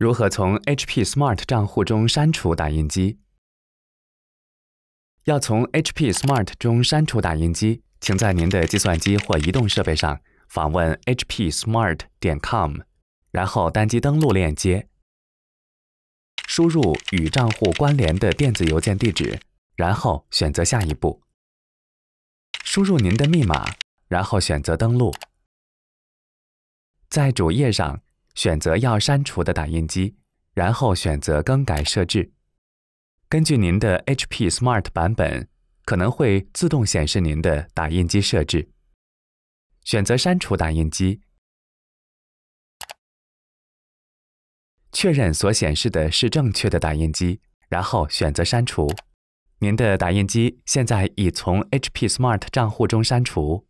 如何从 HP Smart 账户中删除打印机？要从 HP Smart 中删除打印机，请在您的计算机或移动设备上访问 hpsmart.com， 然后单击登录链接，输入与账户关联的电子邮件地址，然后选择下一步，输入您的密码，然后选择登录。在主页上选择要删除的打印机，然后选择更改设置。根据您的 HP Smart 版本，可能会自动显示您的打印机设置。选择删除打印机，确认所显示的是正确的打印机，然后选择删除。您的打印机现在已从 HP Smart 账户中删除。